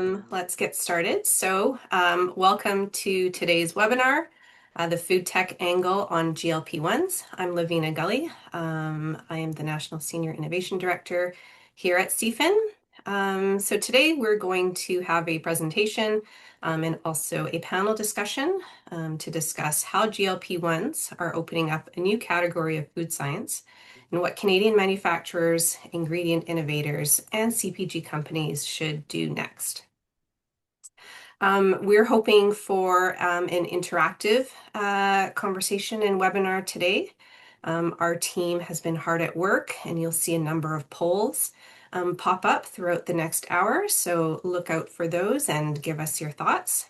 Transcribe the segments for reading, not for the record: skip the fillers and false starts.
Let's get started. Welcome to today's webinar, the Foodtech Angle on GLP-1s. I'm Lavina Gully. I am the National Senior Innovation Director here at CFIN. So today we're going to have a presentation and also a panel discussion to discuss how GLP-1s are opening up a new category of food science and what Canadian manufacturers, ingredient innovators, and CPG companies should do next. We're hoping for an interactive conversation and webinar today. Our team has been hard at work, and you'll see a number of polls pop up throughout the next hour, so look out for those and give us your thoughts.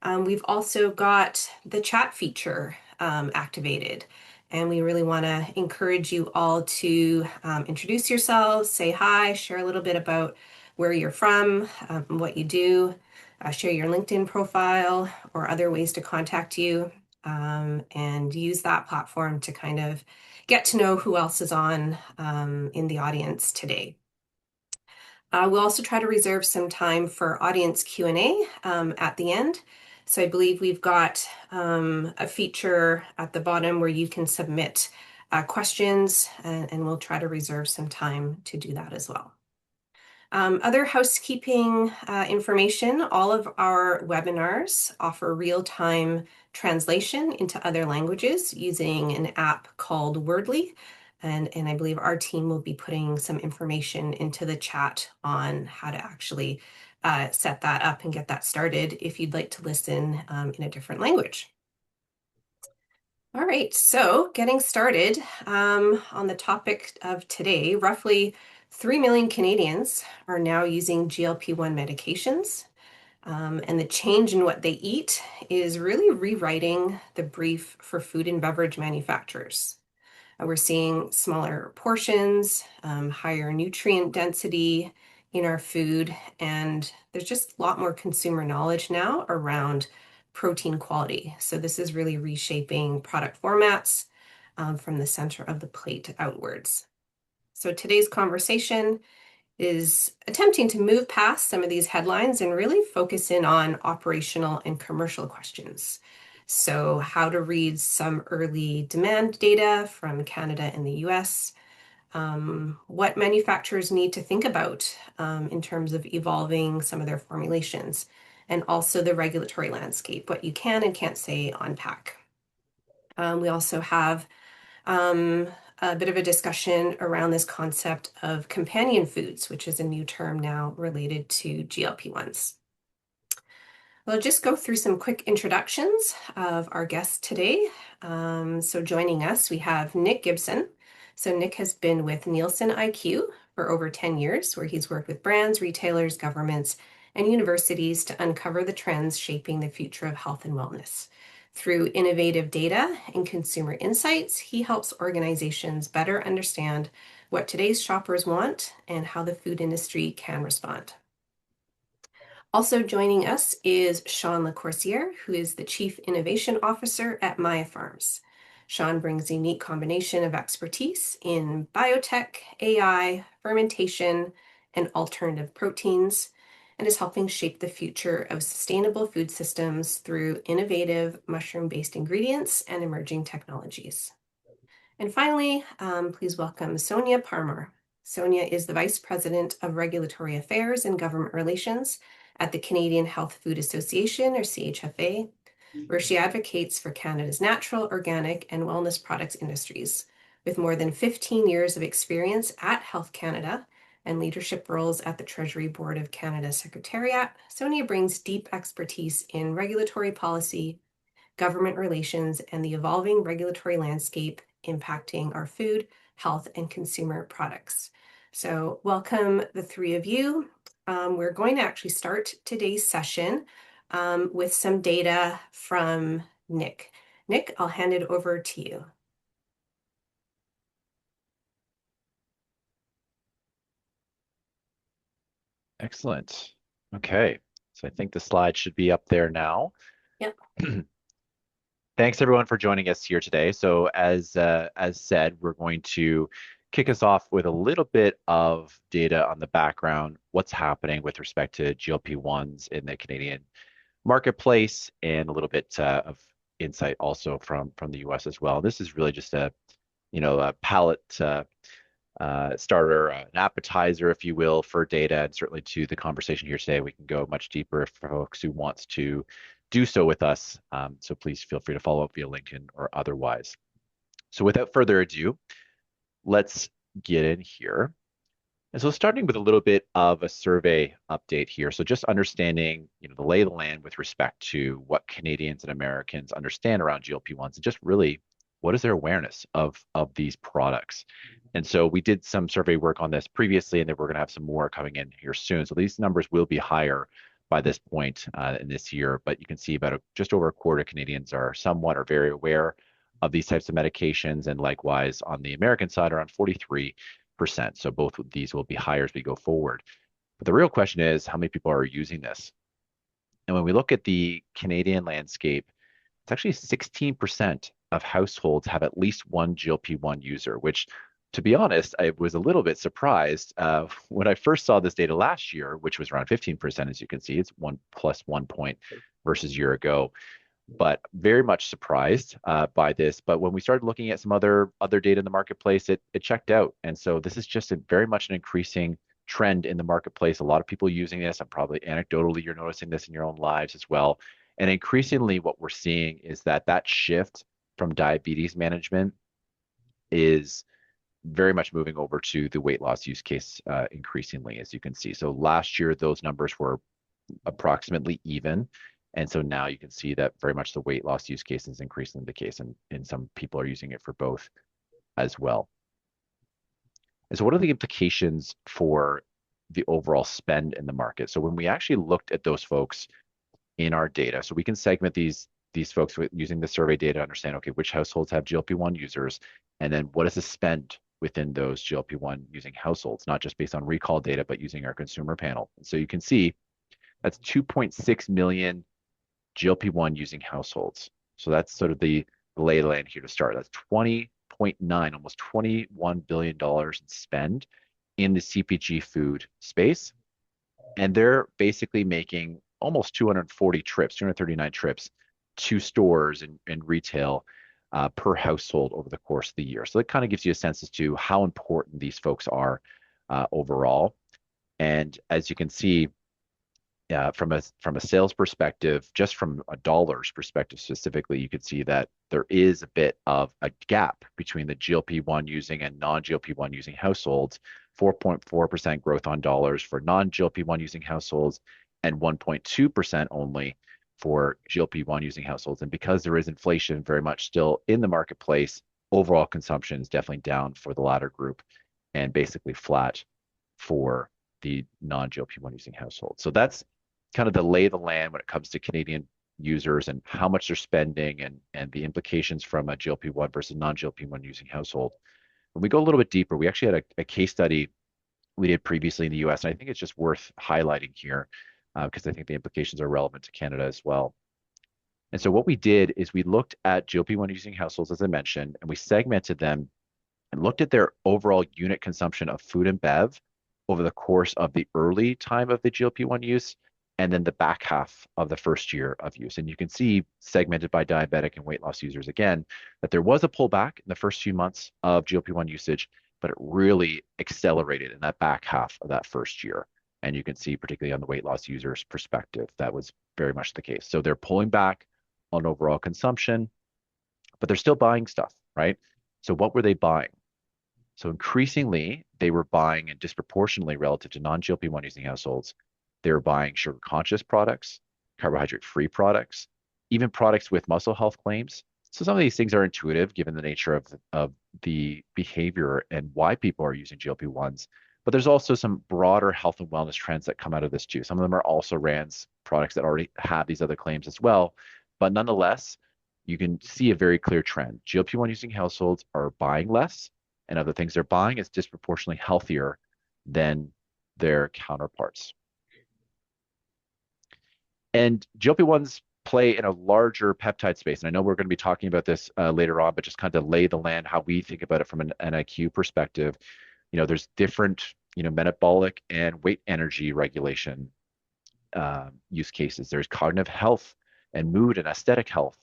We've also got the chat feature activated. And we really want to encourage you all to introduce yourselves, say hi, share a little bit about where you're from, what you do, share your LinkedIn profile or other ways to contact you, and use that platform to kind of get to know who else is on in the audience today. We'll also try to reserve some time for audience Q&A at the end. So I believe we've got a feature at the bottom where you can submit questions, and we'll try to reserve some time to do that as well. Other housekeeping information, all of our webinars offer real-time translation into other languages using an app called Wordly. And I believe our team will be putting some information into the chat on how to actually set that up and get that started if you'd like to listen in a different language. All right, so getting started on the topic of today, roughly 3 million Canadians are now using GLP-1 medications, and the change in what they eat is really rewriting the brief for food and beverage manufacturers. We're seeing smaller portions, higher nutrient density in our food, and there's just a lot more consumer knowledge now around protein quality. So this is really reshaping product formats from the center of the plate outwards. So today's conversation is attempting to move past some of these headlines and really focus in on operational and commercial questions. So how to read some early demand data from Canada and the US, what manufacturers need to think about in terms of evolving some of their formulations, and also the regulatory landscape, what you can and can't say on pack. We also have a bit of a discussion around this concept of companion foods, which is a new term now related to GLP-1s. We'll just go through some quick introductions of our guests today. So joining us, we have Nick Gibson. So Nick has been with NielsenIQ for over 10 years, where he's worked with brands, retailers, governments, and universities to uncover the trends shaping the future of health and wellness. Through innovative data and consumer insights, he helps organizations better understand what today's shoppers want and how the food industry can respond. Also joining us is Sean Lacoursiere, who is the Chief Innovation Officer at Maia Farms. Sean brings a unique combination of expertise in biotech, AI, fermentation, and alternative proteins, and is helping shape the future of sustainable food systems through innovative mushroom-based ingredients and emerging technologies. And finally, please welcome Sonia Parmar. Sonia is the Vice President of Regulatory Affairs and Government Relations at the Canadian Health Food Association, or CHFA, where she advocates for Canada's natural, organic, and wellness products industries. With more than 15 years of experience at Health Canada and leadership roles at the Treasury Board of Canada Secretariat, Sonia brings deep expertise in regulatory policy, government relations, and the evolving regulatory landscape impacting our food, health, and consumer products. So welcome, the three of you. We're going to actually start today's session with some data from Nick. Nick, I'll hand it over to you. Excellent. Okay, so I think the slide should be up there now. Yep. Thanks everyone for joining us here today. So as said, we're going to kick us off with a little bit of data on the background, what's happening with respect to GLP-1s in the Canadian marketplace, and a little bit of insight also from the US as well. This is really just a palate starter, an appetizer, if you will, for data, and certainly to the conversation here today. We can go much deeper for folks who wants to do so with us. So please feel free to follow up via LinkedIn or otherwise. So without further ado, let's get in here. And so starting with a little bit of a survey update here. So just understanding, the lay of the land with respect to what Canadians and Americans understand around GLP-1s and just really what is their awareness of these products. And so we did some survey work on this previously, and then we're going to have some more coming in here soon. So these numbers will be higher by this point in this year, but you can see about just over a quarter of Canadians are somewhat or very aware of these types of medications. And likewise, on the American side, around 43%. So both of these will be higher as we go forward. But the real question is, how many people are using this? And when we look at the Canadian landscape, it's actually 16% of households have at least one GLP-1 user, which, to be honest, I was a little bit surprised when I first saw this data last year, which was around 15%, as you can see. It's 1 plus 1 point versus a year ago, but very much surprised by this. But when we started looking at some other data in the marketplace, it checked out. And so this is just very much an increasing trend in the marketplace. A lot of people using this, and probably anecdotally, you're noticing this in your own lives as well. And increasingly, what we're seeing is that shift from diabetes management is very much moving over to the weight loss use case increasingly, as you can see. So last year, those numbers were approximately even. And so now you can see that very much the weight loss use case is increasingly the case, and some people are using it for both as well. And so what are the implications for the overall spend in the market? So when we actually looked at those folks in our data, so we can segment these folks using the survey data to understand, okay, which households have GLP-1 users, and then what is the spend within those GLP-1 using households, not just based on recall data, but using our consumer panel. And so you can see that's 2.6 million GLP-1 using households. So that's sort of the lay of the land here to start. That's 20.9, almost $21 billion in spend in the CPG food space. And they're basically making almost 240 trips, 239 trips to stores and retail per household over the course of the year. So that kind of gives you a sense as to how important these folks are overall. And as you can see, from a sales perspective, just from a dollars perspective specifically, you could see that there is a bit of a gap between the GLP-1 using and non-GLP-1 using households. 4.4% growth on dollars for non-GLP-1 using households, and 1.2% only for GLP-1 using households. And because there is inflation very much still in the marketplace, overall consumption is definitely down for the latter group and basically flat for the non-GLP-1 using households. So that's kind of the lay of the land when it comes to Canadian users and how much they're spending and the implications from a GLP-1 versus non-GLP-1 using household. When we go a little bit deeper, we actually had a case study we did previously in the US, and I think it's just worth highlighting here because I think the implications are relevant to Canada as well. And so what we did is we looked at GLP-1 using households, as I mentioned, and we segmented them and looked at their overall unit consumption of food and bev over the course of the early time of the GLP-1 use and then the back half of the first year of use. And you can see segmented by diabetic and weight loss users again, that there was a pullback in the first few months of GLP-1 usage, but it really accelerated in that back half of that first year. And you can see, particularly on the weight loss users' perspective, that was very much the case. So they're pulling back on overall consumption, but they're still buying stuff, right? So what were they buying? So increasingly, they were buying, and disproportionately relative to non-GLP-1 using households, they were buying sugar-conscious products, carbohydrate-free products, even products with muscle health claims. So some of these things are intuitive given the nature of the behavior and why people are using GLP-1s. But there's also some broader health and wellness trends that come out of this too. Some of them are also RANs products that already have these other claims as well. But nonetheless, you can see a very clear trend. GLP-1 using households are buying less, and of the things they're buying is disproportionately healthier than their counterparts. And GLP-1s play in a larger peptide space. And I know we're going to be talking about this later on, but just kind of lay the land how we think about it from an NIQ perspective. There's different, metabolic and weight energy regulation use cases. There's cognitive health and mood and aesthetic health.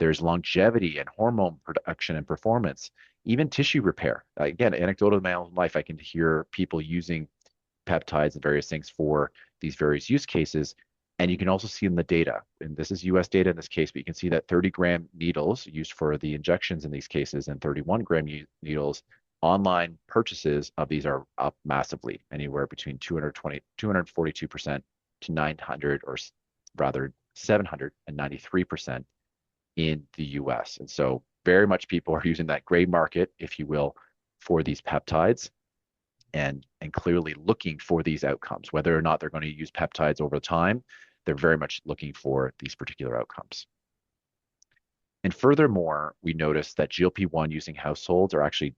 There's longevity and hormone production and performance, even tissue repair. Again, anecdotal in my own life, I can hear people using peptides and various things for these various use cases. And you can also see in the data, and this is US data in this case, but you can see that 30-gram needles used for the injections in these cases and 31-gram needles, online purchases of these are up massively, anywhere between 242% to 900, or rather 793% in the US. And so very much people are using that gray market, if you will, for these peptides and clearly looking for these outcomes. Whether or not they're going to use peptides over time, they're very much looking for these particular outcomes. And furthermore, we noticed that GLP-1 using households are actually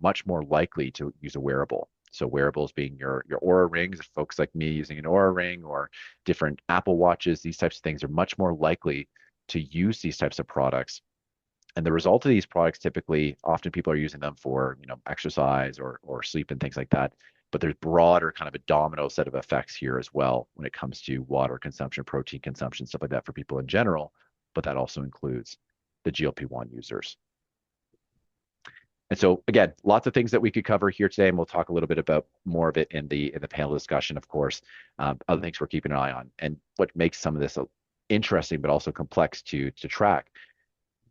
much more likely to use a wearable. So wearables being your Aura rings, folks like me using an Aura ring or different Apple Watches, these types of things are much more likely to use these types of products. And the result of these products, typically, often people are using them for, exercise or sleep and things like that. But there's broader kind of a domino set of effects here as well when it comes to water consumption, protein consumption, stuff like that for people in general. But that also includes the GLP-1 users. And so again, lots of things that we could cover here today, and we'll talk a little bit about more of it in the panel discussion, of course. Other things we're keeping an eye on, and what makes some of this interesting but also complex to track.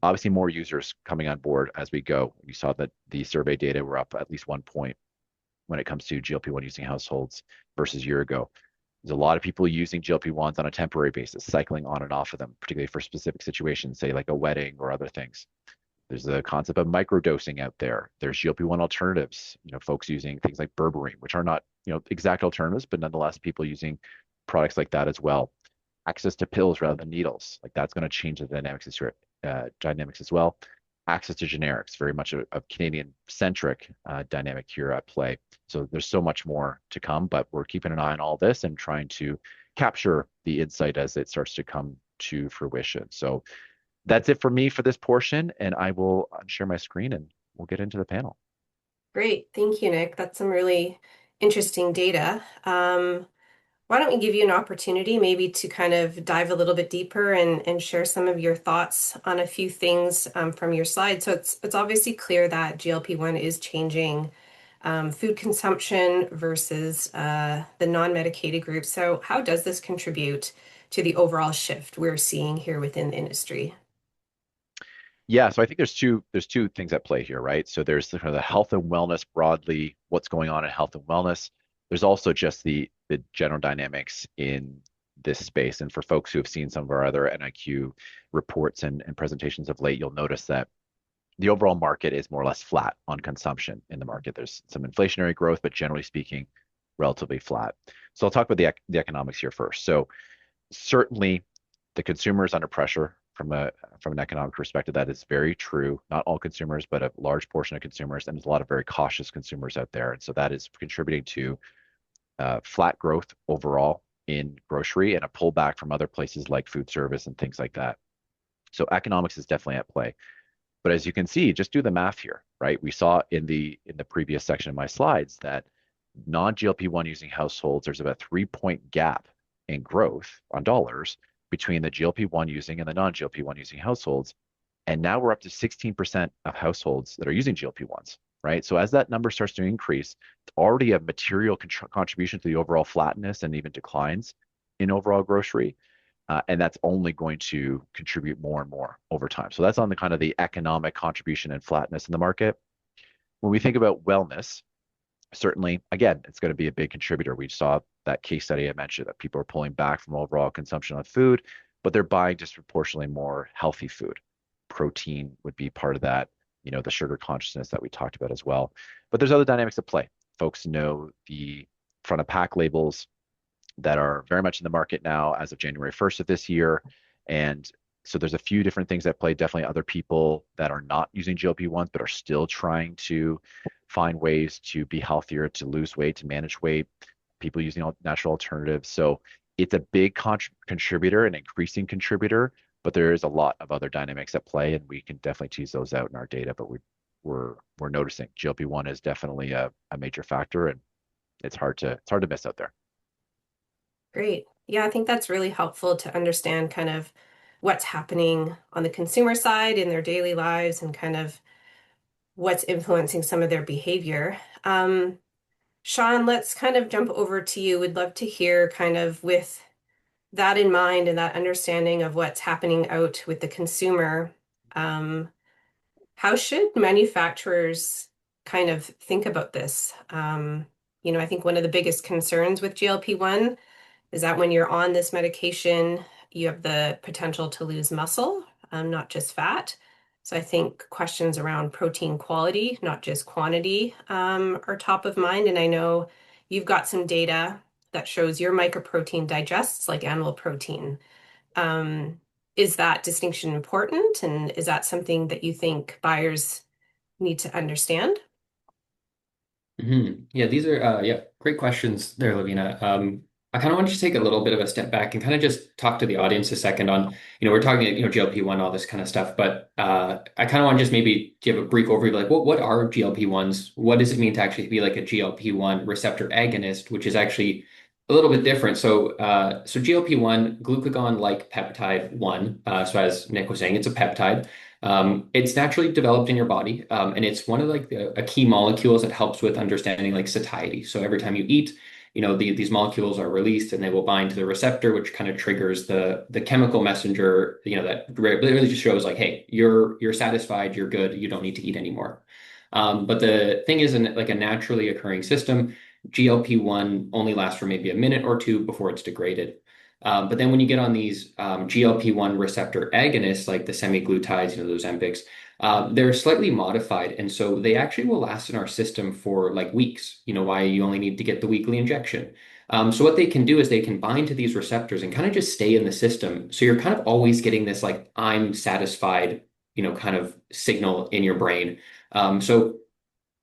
Obviously, more users coming on board as we go. You saw that the survey data were up at least 1 point when it comes to GLP-1 using households versus a year ago. There's a lot of people using GLP-1s on a temporary basis, cycling on and off of them, particularly for specific situations, say like a wedding or other things. There's the concept of microdosing out there. There's GLP-1 alternatives, folks using things like berberine, which are not, exact alternatives, but nonetheless, people using products like that as well. Access to pills rather than needles, like that's going to change the dynamics as well. Access to generics, very much a Canadian-centric dynamic here at play. So there's so much more to come, but we're keeping an eye on all this and trying to capture the insight as it starts to come to fruition. So that's it for me for this portion, and I will share my screen and we'll get into the panel. Great. Thank you, Nick. That's some really interesting data. Why don't we give you an opportunity maybe to kind of dive a little bit deeper and share some of your thoughts on a few things from your slide. So it's obviously clear that GLP-1 is changing food consumption versus the non-medicated group. So how does this contribute to the overall shift we're seeing here within the industry? Yeah, so I think there's two things at play here, right? So there's the kind of the health and wellness broadly, what's going on in health and wellness. There's also just the general dynamics in this space. And for folks who have seen some of our other NIQ reports and presentations of late, you'll notice that the overall market is more or less flat on consumption in the market. There's some inflationary growth, but generally speaking, relatively flat. So I'll talk about the economics here first. So certainly the consumer is under pressure from an economic perspective. That is very true. Not all consumers, but a large portion of consumers, and there's a lot of very cautious consumers out there. And so that is contributing to flat growth overall in grocery and a pullback from other places like food service and things like that. So economics is definitely at play. But as you can see, just do the math here, right? We saw in the previous section of my slides that non-GLP-1 using households, there's about a 3 point gap in growth on dollars between the GLP-1 using and the non-GLP-1 using households. And now we're up to 16% of households that are using GLP-1s, right? So as that number starts to increase, it's already a material contribution to the overall flatness and even declines in overall grocery. And that's only going to contribute more and more over time. So that's on the kind of the economic contribution and flatness in the market. When we think about wellness, certainly, again, it's going to be a big contributor. We saw that case study I mentioned that people are pulling back from overall consumption of food, but they're buying disproportionately more healthy food. Protein would be part of that, the sugar consciousness that we talked about as well. But there's other dynamics at play. Folks know the front of pack labels that are very much in the market now as of January 1st of this year. And so there's a few different things at play. Definitely other people that are not using GLP-1s, but are still trying to find ways to be healthier, to lose weight, to manage weight, people using natural alternatives. So it's a big contributor, an increasing contributor, but there is a lot of other dynamics at play, and we can definitely tease those out in our data. But we're noticing GLP-1 is definitely a major factor, and it's hard to miss out there. Great. Yeah, I think that's really helpful to understand kind of what's happening on the consumer side in their daily lives and kind of what's influencing some of their behavior. Sean, let's kind of jump over to you. We'd love to hear kind of with that in mind and that understanding of what's happening out with the consumer. Um, how should manufacturers kind of think about this? I think one of the biggest concerns with GLP-1 is that when you're on this medication, you have the potential to lose muscle, not just fat. So I think questions around protein quality, not just quantity, are top of mind. And I know you've got some data that shows your mycoprotein digests like animal protein. Um, is that distinction important? And is that something that you think buyers need to understand? Yeah, these are great questions there, Lavina. I kind of want you to take a little bit of a step back and kind of just talk to the audience a second on, we're talking, GLP-1, all this kind of stuff, but I kind of want to just maybe give a brief overview, like what are GLP-1s? What does it mean to actually be like a GLP-1 receptor agonist, which is actually a little bit different. So GLP-1, glucagon-like peptide 1, so as Nick was saying, it's a peptide. It's naturally developed in your body, and it's one of like a key molecules that helps with understanding like satiety. So every time you eat, these molecules are released and they will bind to the receptor, which kind of triggers the chemical messenger, that really just shows like, hey, you're satisfied, you're good, you don't need to eat anymore. But the thing is, in like a naturally occurring system, GLP-1 only lasts for maybe a minute or two before it's degraded. But then when you get on these GLP-1 receptor agonists, like the semaglutides, those Ozempics, they're slightly modified. And so they actually will last in our system for like weeks, why you only need to get the weekly injection. So what they can do is they can bind to these receptors and kind of just stay in the system. So you're kind of always getting this like, I'm satisfied, kind of signal in your brain. So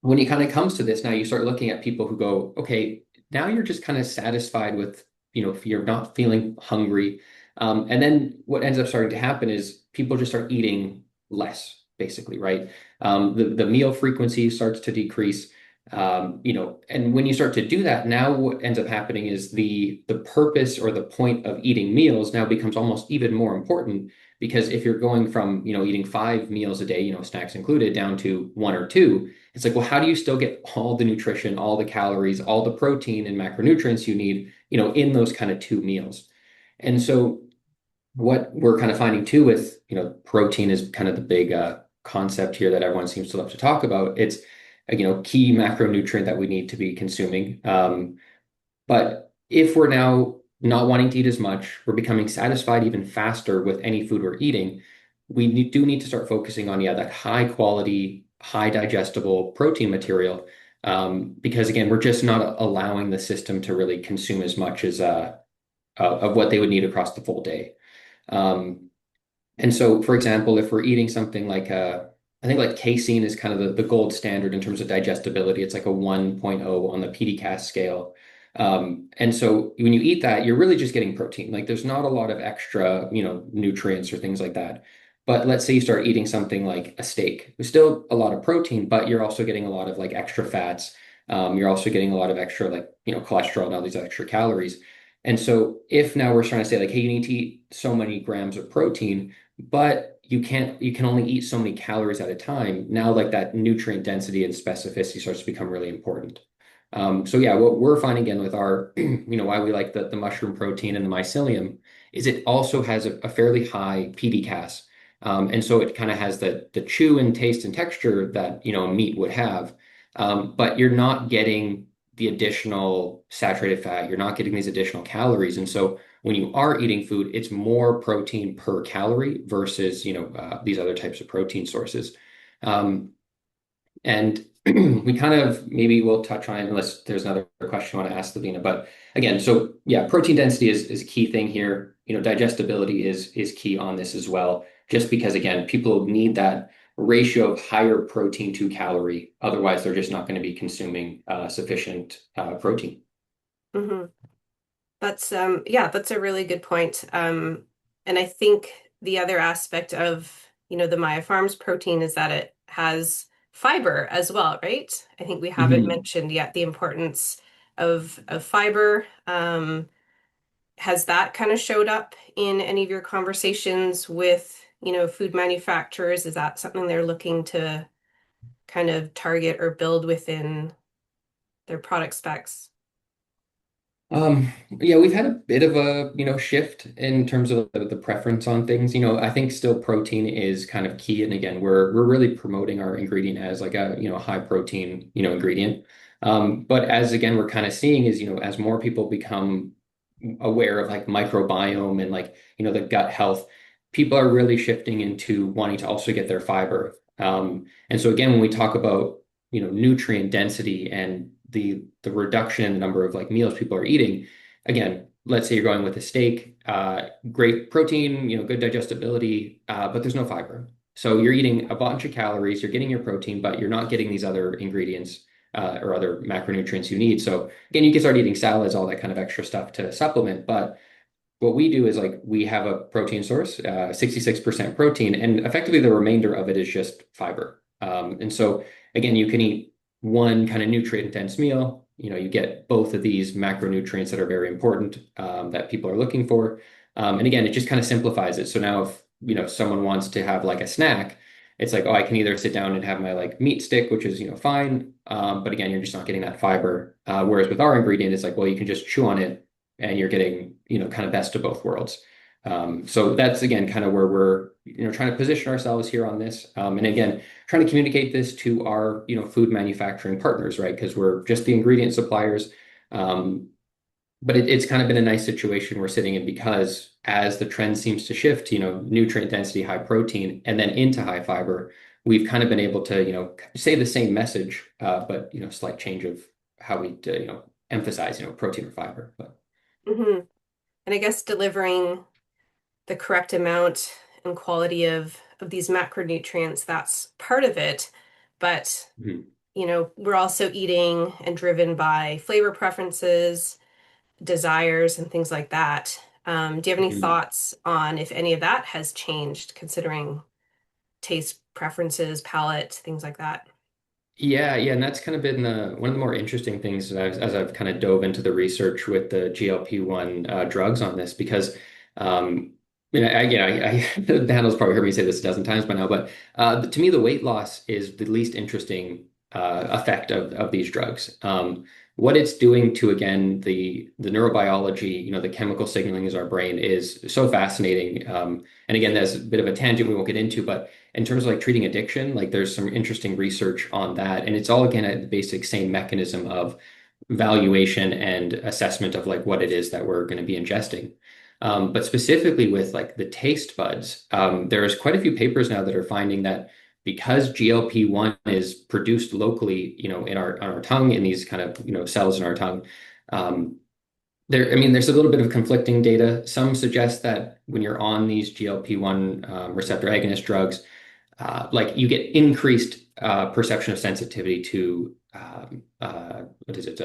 when it kind of comes to this, now you start looking at people who go, okay, now you're just kind of satisfied with, if you're not feeling hungry. And then what ends up starting to happen is people just start eating less, basically, right? The meal frequency starts to decrease. And when you start to do that, now what ends up happening is the purpose or the point of eating meals now becomes almost even more important because if you're going from, eating 5 meals a day, snacks included, down to 1 or 2, it's like, well, how do you still get all the nutrition, all the calories, all the protein and macronutrients you need, in those kind of 2 meals? And so what we're kind of finding too with, protein is kind of the big concept here that everyone seems to love to talk about. It's a, key macronutrient that we need to be consuming. But if we're now not wanting to eat as much, we're becoming satisfied even faster with any food we're eating, do need to start focusing on, that high quality, high digestible protein material. Because again, we're just not allowing the system to really consume as much as of what they would need across the full day. Um, and so, for example, if we're eating something like I think like casein is kind of the gold standard in terms of digestibility. It's like a 1.0 on the PDCAAS scale. And so when you eat that, you're really just getting protein. Like there's not a lot of extra, nutrients or things like that. But let's say you start eating something like a steak. There's still a lot of protein, but you're also getting a lot of like extra fats. You're also getting a lot of extra like, cholesterol and all these extra calories. And so if now we're trying to say like, hey, you need to eat so many grams of protein, but you can only eat so many calories at a time. Now, like that nutrient density and specificity starts to become really important. So yeah, what we're finding again with our, why we like the mushroom protein and the mycelium is it also has a fairly high PDCAAS. And so it kind of has the chew and taste and texture that, meat would have. But you're not getting the additional saturated fat. You're not getting these additional calories. And so when you are eating food, it's more protein per calorie versus, these other types of protein sources. And we kind of maybe we'll touch on it unless there's another question I want to ask Lavina. But again, so yeah, protein density is a key thing here. Digestibility is key on this as well, just because again, people need that ratio of higher protein to calorie. Otherwise, they're just not going to be consuming sufficient protein. Hmm. That's yeah, that's a really good point. And I think the other aspect of, the Maya Farms protein is that it has fiber as well, right? I think we haven't Mhm. mentioned yet the importance of fiber. Has that kind of showed up in any of your conversations with, food manufacturers? Is that something they're looking to kind of target or build within their product specs? Yeah, we've had a bit of a, shift in terms of the preference on things. I think still protein is kind of key. And again, we're really promoting our ingredient as like a, high protein, ingredient. But as again, we're kind of seeing is, as more people become aware of like microbiome and like, the gut health, people are really shifting into wanting to also get their fiber. And so again, when we talk about, nutrient density and the reduction in the number of like meals people are eating. Again, let's say you're going with a steak, great protein, good digestibility, but there's no fiber. So you're eating a bunch of calories, you're getting your protein, but you're not getting these other ingredients or other macronutrients you need. So again, you can start eating salads, all that kind of extra stuff to supplement. But what we do is like we have a protein source, 66% protein, and effectively the remainder of it is just fiber. And so again, you can eat one kind of nutrient dense meal. You get both of these macronutrients that are very important that people are looking for. And again, it just kind of simplifies it. So now if someone wants to have like a snack, it's like, oh, I can either sit down and have my like meat stick, which is fine. But again, you're just not getting that fiber. Whereas with our ingredient, it's like, well, you can just chew on it and you're getting, kind of best of both worlds. So that's again kind of where we're, trying to position ourselves here on this. And again, trying to communicate this to our, food manufacturing partners, right? Because we're just the ingredient suppliers. But it's kind of been a nice situation we're sitting in because as the trend seems to shift, nutrient density, high protein, and then into high fiber, we've kind of been able to, say the same message, but, slight change of how we, emphasize, protein or fiber. But Hmm. And I guess delivering the correct amount and quality of these macronutrients, that's part of it. But, mhm, we're also eating and driven by flavor preferences, desires, and things like that. Do you have any mhm. thoughts on if any of that has changed, considering taste preferences, palate, things like that? Yeah, yeah, and that's kind of been one of the more interesting things as I've kind of dove into the research with the GLP-1 drugs on this because the panel's probably heard me say this a dozen times by now, but to me, the weight loss is the least interesting effect of these drugs. What it's doing to again the neurobiology, the chemical signaling in our brain is so fascinating. And again, there's a bit of a tangent we won't get into, but in terms of like treating addiction, like there's some interesting research on that. And it's all again at the basic same mechanism of valuation and assessment of like what it is that we're going to be ingesting. But specifically with like the taste buds, there's quite a few papers now that are finding that because GLP-1 is produced locally, in our tongue, in these kind of, cells in our tongue, um, there's a little bit of conflicting data. Some suggest that when you're on these GLP-1 receptor agonist drugs, like you get increased perception of sensitivity to what is it,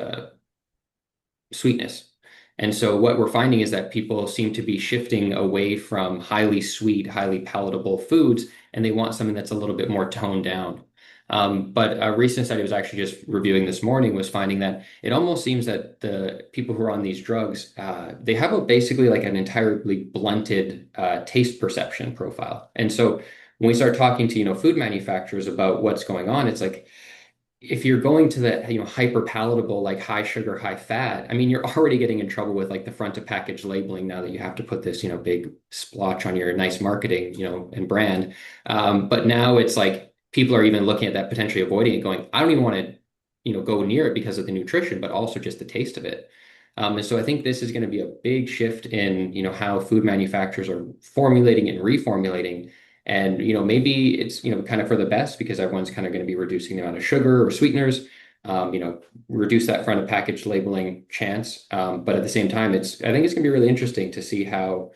sweetness. And so what we're finding is that people seem to be shifting away from highly sweet, highly palatable foods, and they want something that's a little bit more toned down. But a recent study I was actually just reviewing this morning was finding that it almost seems that the people who are on these drugs, they have basically like an entirely blunted taste perception profile. And so when we start talking to, food manufacturers about what's going on, it's like, if you're going to the hyper palatable like high sugar high fat, you're already getting in trouble with like the front of package labeling now that you have to put this big splotch on your nice marketing and brand. But now it's like people are even looking at that, potentially avoiding it, going, I don't even want to go near it because of the nutrition, but also just the taste of it. And so I think this is going to be a big shift in how food manufacturers are formulating and reformulating. And maybe it's kind of for the best because everyone's kind of going to be reducing the amount of sugar or sweeteners, reduce that front of package labeling chance. But at the same time, I think it's going to be really interesting to see how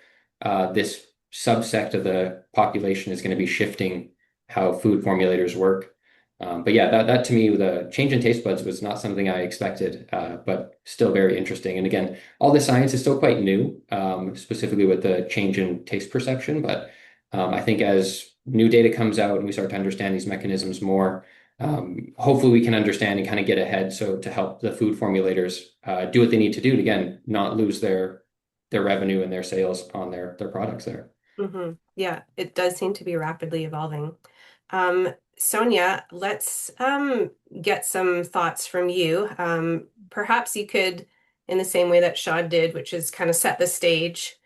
this subsect of the population is going to be shifting how food formulators work. But yeah, that to me, the change in taste buds was not something I expected, but still very interesting. And again, all the science is still quite new, specifically with the change in taste perception. But I think as new data comes out and we start to understand these mechanisms more, hopefully we can understand and kind of get ahead. So to help the food formulators do what they need to do to, again, not lose their revenue and their sales on their products there. Yeah, it does seem to be rapidly evolving. Sonia, let's get some thoughts from you. Perhaps you could, in the same way that Sean did, which is kind of set the stage,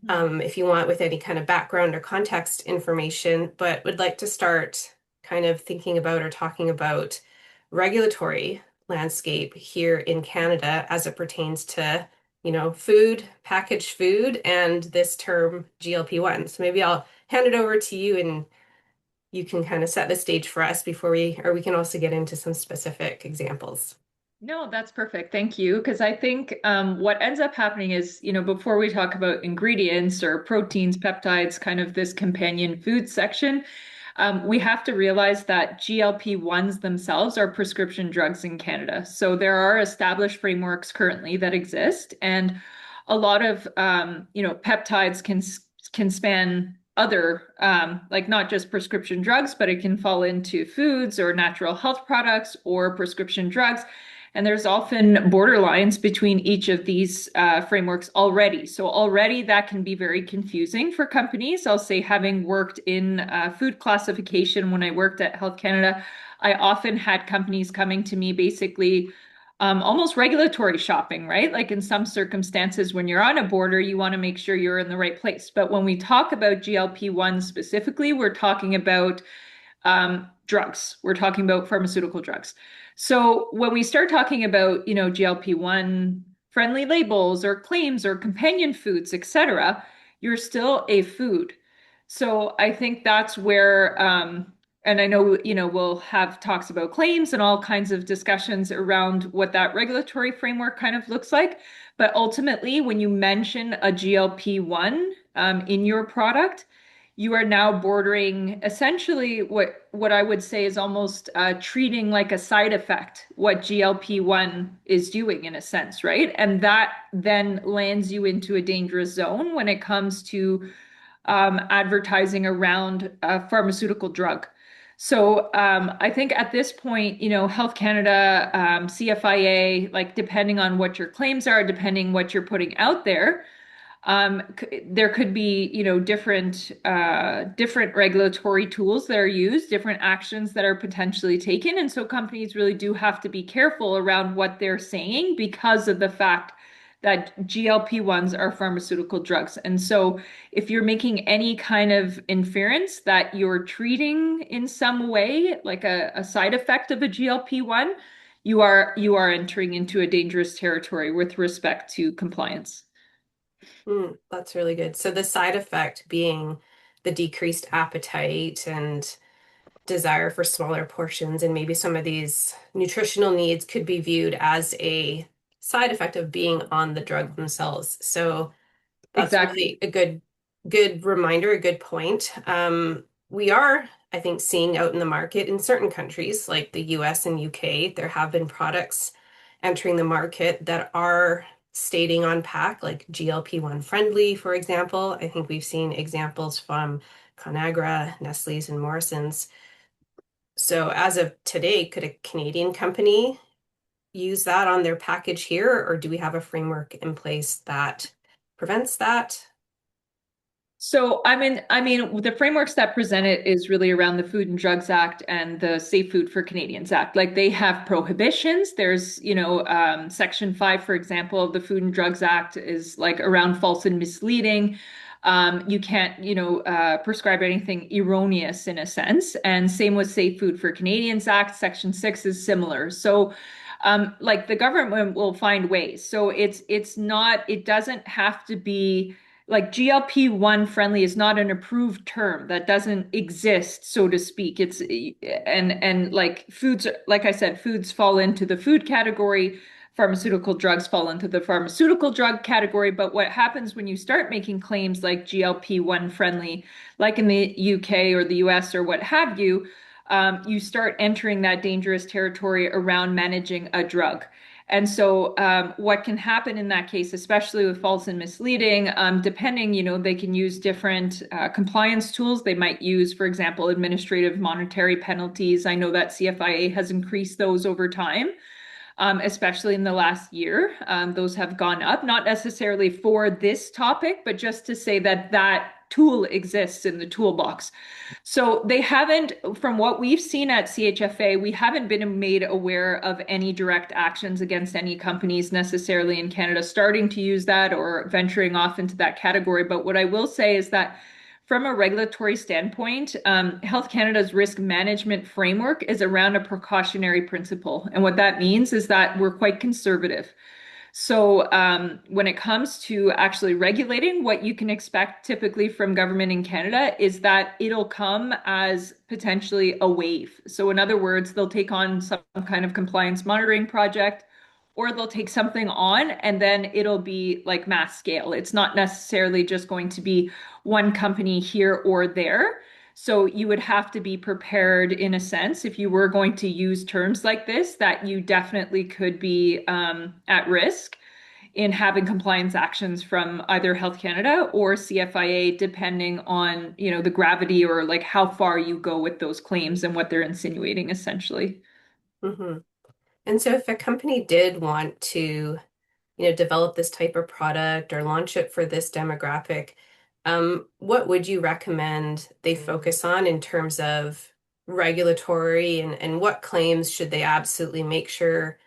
if you want, with any kind of background or context information, but would like to start kind of thinking about or talking about regulatory landscape here in Canada as it pertains to, food, packaged food, and this term GLP-1. So maybe I'll hand it over to you and you can kind of set the stage for us before we can also get into some specific examples. No, that's perfect. Thank you. Because I think what ends up happening is, before we talk about ingredients or proteins, peptides, kind of this companion food section, we have to realize that GLP-1s themselves are prescription drugs in Canada. So there are established frameworks currently that exist, and a lot of, peptides can span other, like not just prescription drugs, but it can fall into foods or natural health products or prescription drugs. And there's often borderlines between each of these frameworks already. So already that can be very confusing for companies. I'll say, having worked in food classification when I worked at Health Canada, I often had companies coming to me basically almost regulatory shopping, right? Like in some circumstances, when you're on a border, you want to make sure you're in the right place. But when we talk about GLP-1 specifically, we're talking about drugs. We're talking about pharmaceutical drugs. So when we start talking about, GLP-1 friendly labels or claims or companion foods, etc., you're still a food. So I think that's where, and I know, we'll have talks about claims and all kinds of discussions around what that regulatory framework kind of looks like. But ultimately, when you mention a GLP-1 in your product, you are now bordering essentially what I would say is almost treating like a side effect what GLP-1 is doing in a sense, right? And that then lands you into a dangerous zone when it comes to advertising around a pharmaceutical drug. So I think at this point, Health Canada, CFIA, like depending on what your claims are, depending what you're putting out there, there could be, different regulatory tools that are used, different actions that are potentially taken. And so companies really do have to be careful around what they're saying because of the fact that GLP-1s are pharmaceutical drugs. And so if you're making any kind of inference that you're treating in some way, like a side effect of a GLP-1, you are entering into a dangerous territory with respect to compliance. That's really good. So the side effect being the decreased appetite and desire for smaller portions, and maybe some of these nutritional needs could be viewed as a side effect of being on the drug themselves. So that's Exactly. really a good reminder, a good point. We are, I think, seeing out in the market in certain countries like the US and UK, there have been products entering the market that are stating on pack like GLP-1 friendly, for example. I think we've seen examples from Conagra, Nestle's, and Morrison's. So as of today, could a Canadian company use that on their package here, or do we have a framework in place that prevents that? So the frameworks that present it is really around the Food and Drugs Act and the Safe Food for Canadians Act. Like they have prohibitions. There's, Section 5, for example, of the Food and Drugs Act is like around false and misleading. You can't, prescribe anything erroneous in a sense. And same with Safe Food for Canadians Act, Section 6 is similar. So like the government will find ways. So it doesn't have to be like GLP-1 friendly is not an approved term that doesn't exist, so to speak. And like foods, like I said, foods fall into the food category, pharmaceutical drugs fall into the pharmaceutical drug category. But what happens when you start making claims like GLP-1 friendly, like in the UK or the US or what have you, you start entering that dangerous territory around managing a drug. And so, what can happen in that case, especially with false and misleading, depending, they can use different compliance tools. They might use, for example, administrative monetary penalties. I know that CFIA has increased those over time, especially in the last year. Those have gone up, not necessarily for this topic, but just to say that that tool exists in the toolbox. So they haven't, from what we've seen at CHFA, we haven't been made aware of any direct actions against any companies necessarily in Canada starting to use that or venturing off into that category. But what I will say is that from a regulatory standpoint, Health Canada's risk management framework is around a precautionary principle. And what that means is that we're quite conservative. So when it comes to actually regulating, what you can expect typically from government in Canada is that it'll come as potentially a wave. So in other words, they'll take on some kind of compliance monitoring project, or they'll take something on and then it'll be like mass scale. It's not necessarily just going to be one company here or there. So you would have to be prepared in a sense if you were going to use terms like this, that you definitely could be at risk in having compliance actions from either Health Canada or CFIA, depending on, the gravity or like how far you go with those claims and what they're insinuating essentially. Mm-hmm. And so if a company did want to, develop this type of product or launch it for this demographic, what would you recommend they focus on in terms of regulatory and what claims should they absolutely make sure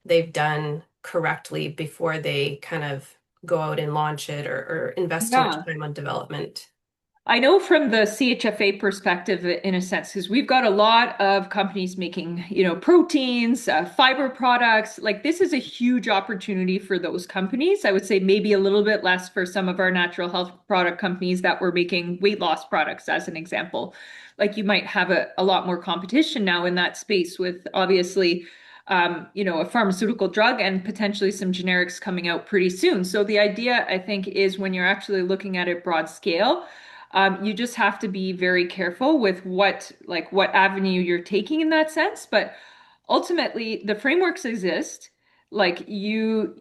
they've done correctly before they kind of go out and launch it or invest too much Yeah. time on development? I know from the CHFA perspective, in a sense, because we've got a lot of companies making, proteins, fiber products. Like this is a huge opportunity for those companies. I would say maybe a little bit less for some of our natural health product companies that were making weight loss products, as an example. Like you might have a lot more competition now in that space with obviously, a pharmaceutical drug and potentially some generics coming out pretty soon. So the idea, I think, is when you're actually looking at it broad scale, you just have to be very careful with what avenue you're taking in that sense. But ultimately, the frameworks exist. Like you've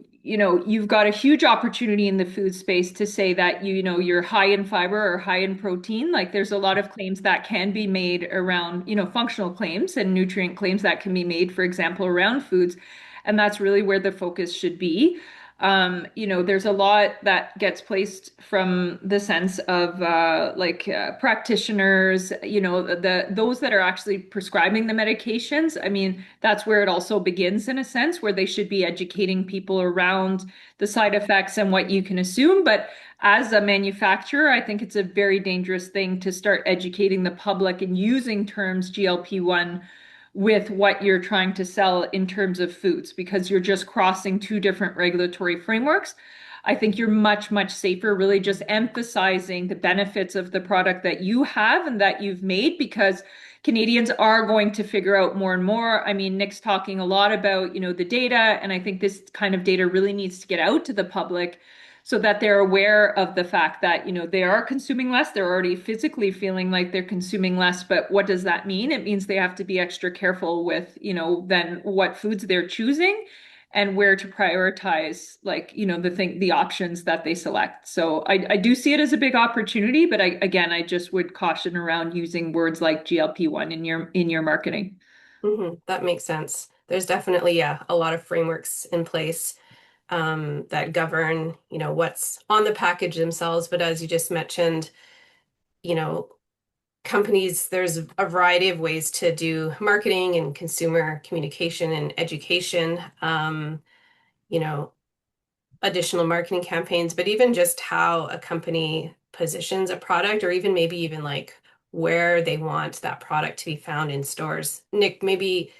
got a huge opportunity in the food space to say that you're high in fiber or high in protein. Like there's a lot of claims that can be made around, functional claims and nutrient claims that can be made, for example, around foods. And that's really where the focus should be. There's a lot that gets placed from the sense of practitioners, those that are actually prescribing the medications. I mean, that's where it also begins in a sense, where they should be educating people around the side effects and what you can assume. But as a manufacturer, I think it's a very dangerous thing to start educating the public and using terms GLP-1 with what you're trying to sell in terms of foods because you're just crossing two different regulatory frameworks. I think you're much, much safer really just emphasizing the benefits of the product that you have and that you've made because Canadians are going to figure out more and more. I mean, Nick's talking a lot about, the data, and I think this kind of data really needs to get out to the public so that they're aware of the fact that, they are consuming less. They're already physically feeling like they're consuming less. But what does that mean? It means they have to be extra careful with, then what foods they're choosing and where to prioritize, the options that they select. So I do see it as a big opportunity, but I just would caution around using words like GLP-1 in your marketing. That makes sense. There's definitely, yeah, a lot of frameworks in place that govern, what's on the package themselves. But as you just mentioned, you know, companies, there's a variety of ways to do marketing and consumer communication and education, you know, additional marketing campaigns, but even just how a company positions a product, or even maybe even like where they want that product to be found in stores. Nick, maybe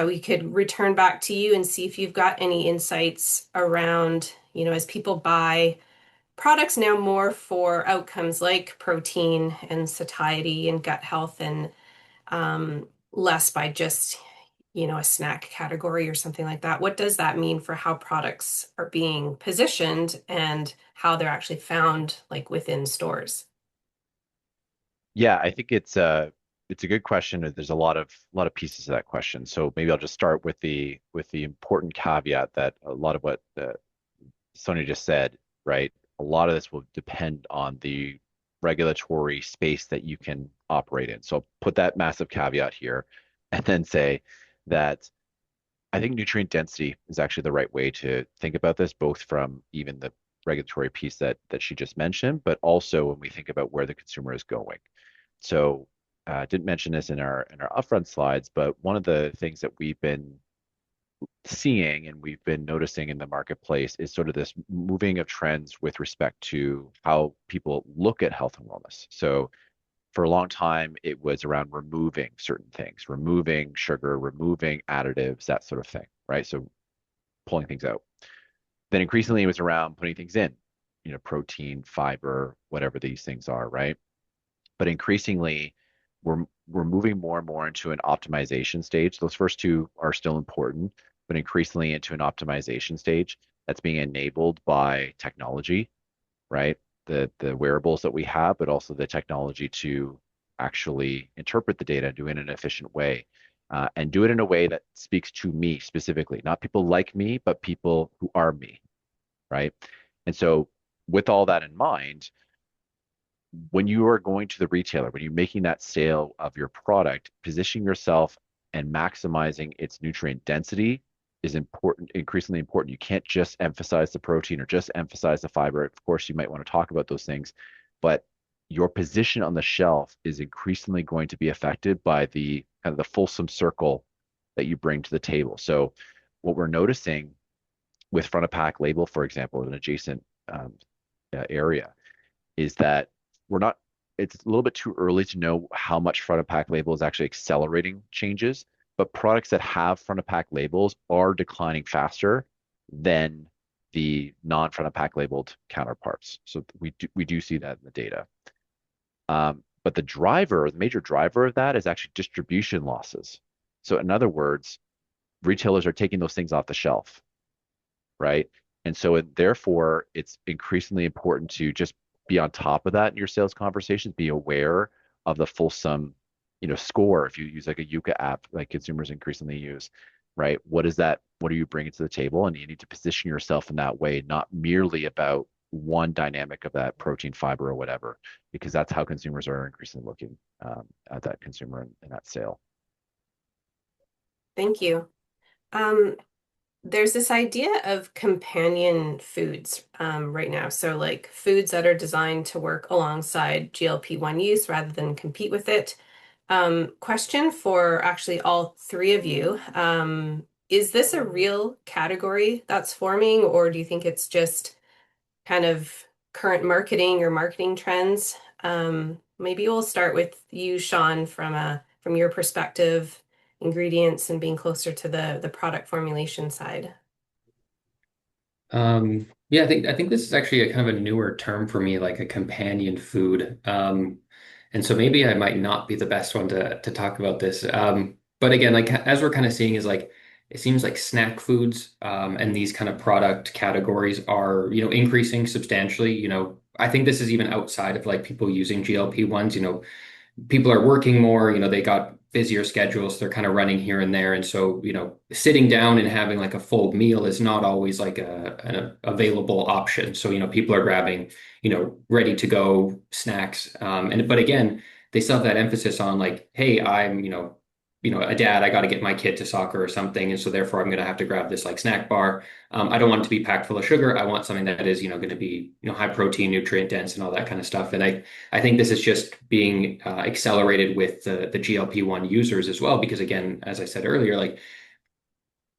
we could return back to you and see if you've got any insights around, as people buy products now more for outcomes like protein and satiety and gut health and less by just, a snack category or something like that. What does that mean for how products are being positioned and how they're actually found like within stores? Yeah, I think it's it's a good question. There's a lot of pieces to that question. So maybe I'll just start with the important caveat that a lot of what Sonia just said, right? A lot of this will depend on the regulatory space that you can operate in. So I'll put that massive caveat here and then say that I think nutrient density is actually the right way to think about this, both from even the regulatory piece that she just mentioned, but also when we think about where the consumer is going. So didn't mention this in our upfront slides, but one of the things that we've been seeing and we've been noticing in the marketplace is sort of this moving of trends with respect to how people look at health and wellness. So for a long time, it was around removing certain things, removing sugar, removing additives, that sort of thing, right? So pulling things out. Then increasingly, it was around putting things in, protein, fiber, whatever these things are, right? But increasingly, we're moving more and more into an optimization stage. Those first two are still important, but increasingly into an optimization stage that's being enabled by technology, right? The wearables that we have, but also the technology to actually interpret the data, do it in an efficient way, and do it in a way that speaks to me specifically, not people like me, but people who are me, right? And so, with all that in mind, when you are going to the retailer, when you're making that sale of your product, positioning yourself and maximizing its nutrient density is important, increasingly important. You can't just emphasize the protein or just emphasize the fiber. Of course, you might want to talk about those things, but your position on the shelf is increasingly going to be affected by the kind of the fulsome circle that you bring to the table. So what we're noticing with front of pack label, for example, an adjacent area, is that we're not, it's a little bit too early to know how much front of pack label is actually accelerating changes, but products that have front of pack labels are declining faster than the non-front of pack labeled counterparts. So we do see that in the data. But the major driver of that is actually distribution losses. So in other words, retailers are taking those things off the shelf, right? And so therefore, it's increasingly important to just be on top of that in your sales conversations, be aware of the fulsome, score. If you use like a Yuka app, like consumers increasingly use, right? What is that? What are you bringing to the table? And you need to position yourself in that way, not merely about one dynamic of that protein, fiber, or whatever, because that's how consumers are increasingly looking at that consumer and that sale. Thank you. There's this idea of companion foods right now. So like foods that are designed to work alongside GLP-1 use rather than compete with it. Question for actually all three of you. Is this a real category that's forming, or do you think it's just kind of current marketing or marketing trends? Maybe we'll start with you, Sean, from your perspective, ingredients and being closer to the product formulation side. Yeah, I think this is actually a kind of a newer term for me, like a companion food. And so maybe I might not be the best one to talk about this. But again, like as we're kind of seeing is like it seems like snack foods and these kind of product categories are, increasing substantially. I think this is even outside of like people using GLP-1s, people are working more, they got busier schedules, they're kind of running here and there. And so, sitting down and having like a full meal is not always like an available option. So, people are grabbing, ready to go snacks. But again, they still have that emphasis on like, hey, I'm, a dad, I got to get my kid to soccer or something. And so therefore I'm going to have to grab this like snack bar. I don't want it to be packed full of sugar. I want something that is, going to be, high protein, nutrient dense and all that kind of stuff. And I think this is just being accelerated with the GLP-1 users as well, because again, as I said earlier, like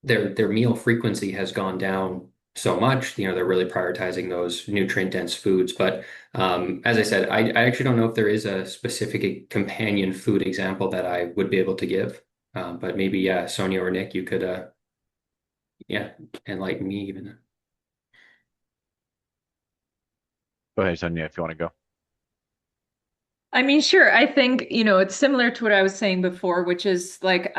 their meal frequency has gone down so much. They're really prioritizing those nutrient dense foods. But as I said, I actually don't know if there is a specific companion food example that I would be able to give. But maybe, yeah, Sonia or Nick, you could, yeah, enlighten me even. Go ahead, Sonia, if you want to go. I mean, sure. I think, it's similar to what I was saying before, which is like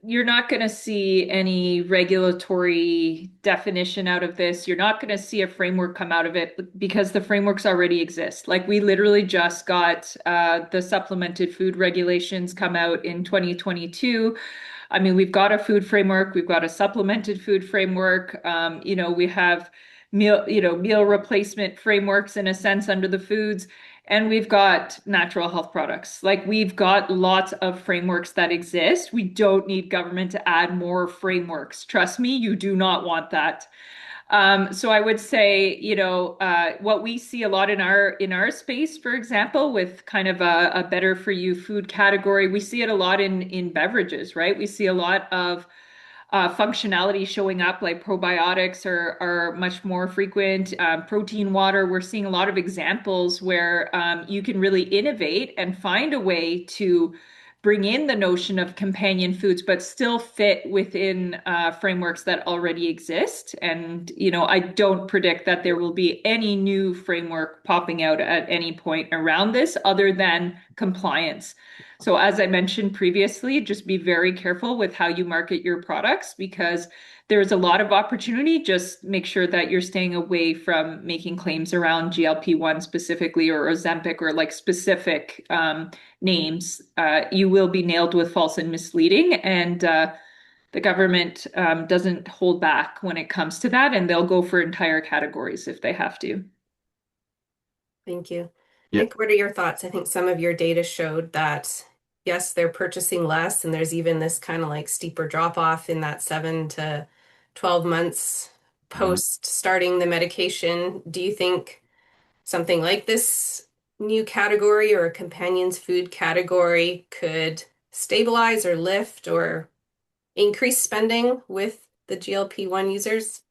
you're not going to see any regulatory definition out of this. You're not going to see a framework come out of it because the frameworks already exist. Like we literally just got the supplemented food regulations come out in 2022. I mean, we've got a food framework, we've got a supplemented food framework. We have meal replacement frameworks in a sense under the foods. And we've got natural health products. Like we've got lots of frameworks that exist. We don't need government to add more frameworks. Trust me, you do not want that. So I would say, what we see a lot in our space, for example, with kind of a better for you food category, we see it a lot in beverages, right? We see a lot of functionality showing up, like probiotics are much more frequent. Protein water, we're seeing a lot of examples where you can really innovate and find a way to bring in the notion of companion foods, but still fit within frameworks that already exist. And, I don't predict that there will be any new framework popping out at any point around this other than compliance. So, as I mentioned previously, just be very careful with how you market your products because there's a lot of opportunity. Just make sure that you're staying away from making claims around GLP-1 specifically or Ozempic or like specific names. You will be nailed with false and misleading, and the government doesn't hold back when it comes to that, and they'll go for entire categories if they have to. Thank you. Yeah. Nick, what are your thoughts? I think some of your data showed that, yes, they're purchasing less, and there's even this kind of like steeper drop off in that 7 to 12 months Mhm. post starting the medication. Do you think something like this new category or a companion's food category could stabilize or lift or increase spending with the GLP-1 users?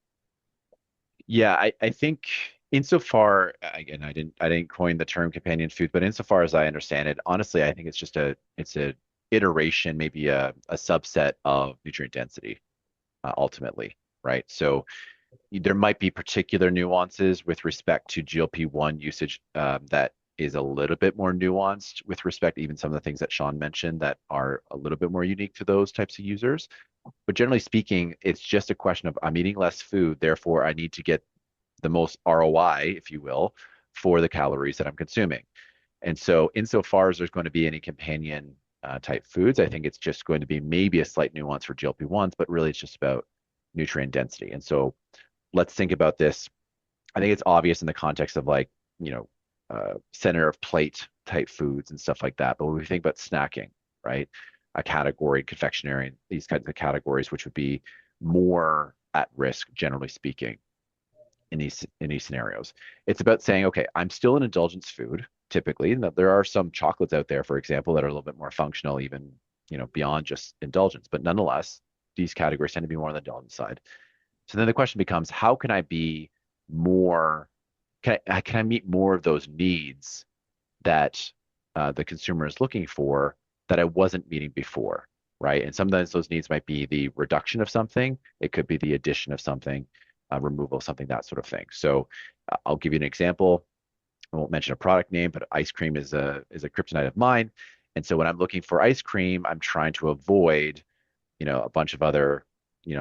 Yeah, I think insofar, again, I didn't coin the term companion food, but insofar as I understand it, honestly, I think it's a iteration, maybe a subset of nutrient density, ultimately, right? So there might be particular nuances with respect to GLP-1 usage that is a little bit more nuanced with respect to even some of the things that Sean mentioned that are a little bit more unique to those types of users. But generally speaking, it's just a question of I'm eating less food, therefore I need to get the most ROI, if you will, for the calories that I'm consuming. And so, insofar as there's going to be any companion type foods, I think it's just going to be maybe a slight nuance for GLP-1s, but really it's just about nutrient density. And so, let's think about this. I think it's obvious in the context of like, center of plate type foods and stuff like that. But when we think about snacking, right, a category, confectionery, these kinds of categories, which would be more at risk, generally speaking, in these scenarios. It's about saying, okay, I'm still an indulgence food, typically. And there are some chocolates out there, for example, that are a little bit more functional, even beyond just indulgence. But nonetheless, these categories tend to be more on the indulgence side. So then the question becomes, how can I be more? Can I meet more of those needs that the consumer is looking for that I wasn't meeting before, right? And sometimes those needs might be the reduction of something. It could be the addition of something, removal of something, that sort of thing. So I'll give you an example. I won't mention a product name, but ice cream is a kryptonite of mine. And so when I'm looking for ice cream, I'm trying to avoid, a bunch of other,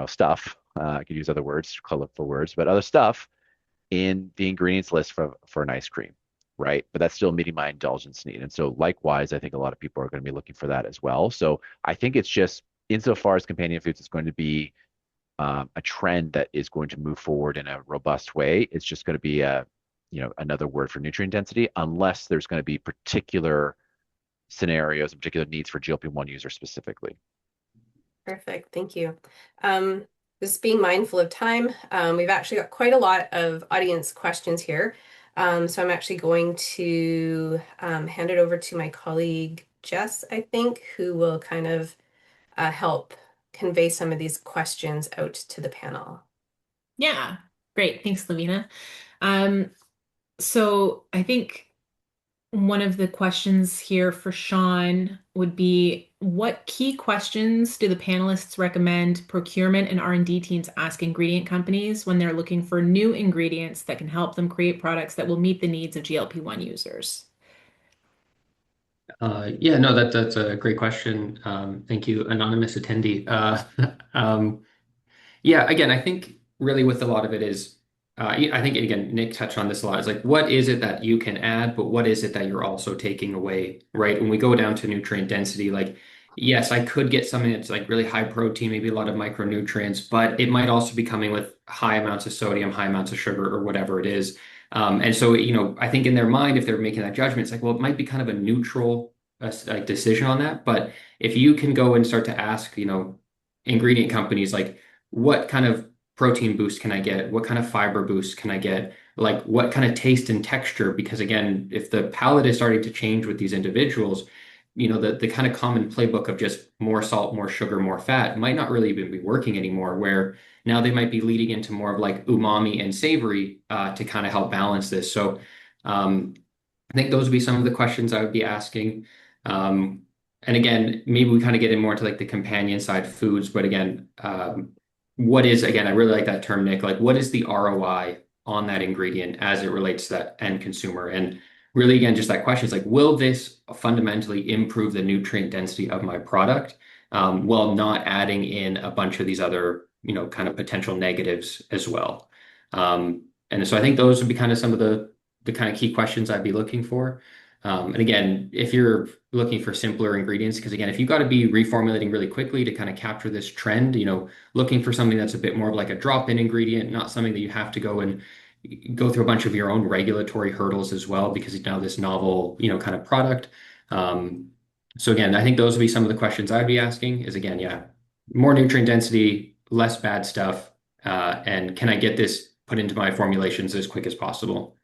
stuff. I could use other words, colorful words, but other stuff in the ingredients list for an ice cream, right? But that's still meeting my indulgence need. And so likewise, I think a lot of people are going to be looking for that as well. So I think it's just insofar as companion foods is going to be a trend that is going to move forward in a robust way. It's just going to be another word for nutrient density, unless there's going to be particular scenarios and particular needs for GLP-1 users specifically. Perfect. Thank you. Just being mindful of time, we've actually got quite a lot of audience questions here. So I'm actually going to hand it over to my colleague Jess, I think, who will kind of help convey some of these questions out to the panel. Yeah, great. Thanks, Lavina. Um, so I think one of the questions here for Sean would be, what key questions do the panelists recommend procurement and R&D teams ask ingredient companies when they're looking for new ingredients that can help them create products that will meet the needs of GLP-1 users? Yeah, no, that's a great question. Thank you, anonymous attendee. Um, Yeah, again, I think really with a lot of it is, I think again, Nick touched on this a lot. It's like, what is it that you can add, but what is it that you're also taking away, right? When we go down to nutrient density, like, yes, I could get something that's like really high protein, maybe a lot of micronutrients, but it might also be coming with high amounts of sodium, high amounts of sugar, or whatever it is. And so, I think in their mind, if they're making that judgment, it's like, well, it might be kind of a neutral like decision on that. But if you can go and start to ask, ingredient companies like, what kind of protein boost can I get? What kind of fiber boost can I get? Like what kind of taste and texture? Because again, if the palate is starting to change with these individuals, the kind of common playbook of just more salt, more sugar, more fat might not really even be working anymore, where now they might be leading into more of like umami and savory to kind of help balance this. So um, I think those would be some of the questions I would be asking. Um, and again, maybe we kind of get in more into like the companion side foods, but again, again, I really like that term, Nick, like what is the ROI on that ingredient as it relates to that end consumer? And really, again, just that question is like, will this fundamentally improve the nutrient density of my product, while not adding in a bunch of these other, kind of potential negatives as well? And so I think those would be kind of some of the kind of key questions I'd be looking for. And again, if you're looking for simpler ingredients, because again, if you've got to be reformulating really quickly to kind of capture this trend, looking for something that's a bit more of like a drop-in ingredient, not something that you have to go and go through a bunch of your own regulatory hurdles as well, because it's now this novel, kind of product. Um, so again, I think those would be some of the questions I'd be asking is again, yeah, more nutrient density, less bad stuff, and can I get this put into my formulations as quick as possible?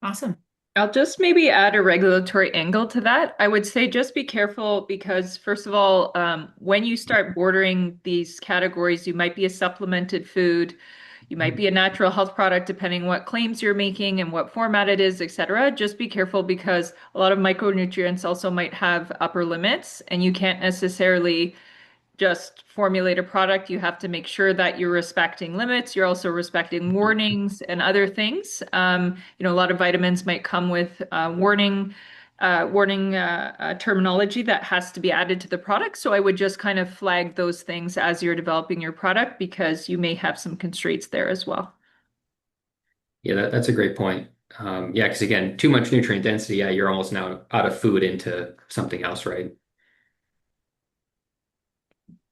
Awesome. I'll just maybe add a regulatory angle to that. I would say just be careful because, first of all, when you start bordering these categories, you might be a supplemented food, you might be a natural health product, depending what claims you're making and what format it is, etc. Just be careful because a lot of micronutrients also might have upper limits, and you can't necessarily just formulate a product. You have to make sure that you're respecting limits. You're also respecting warnings and other things. A lot of vitamins might come with warning terminology that has to be added to the product. So I would just kind of flag those things as you're developing your product because you may have some constraints there as well. Yeah, that's a great point. Yeah, because again, too much nutrient density, yeah, you're almost now out of food into something else, right?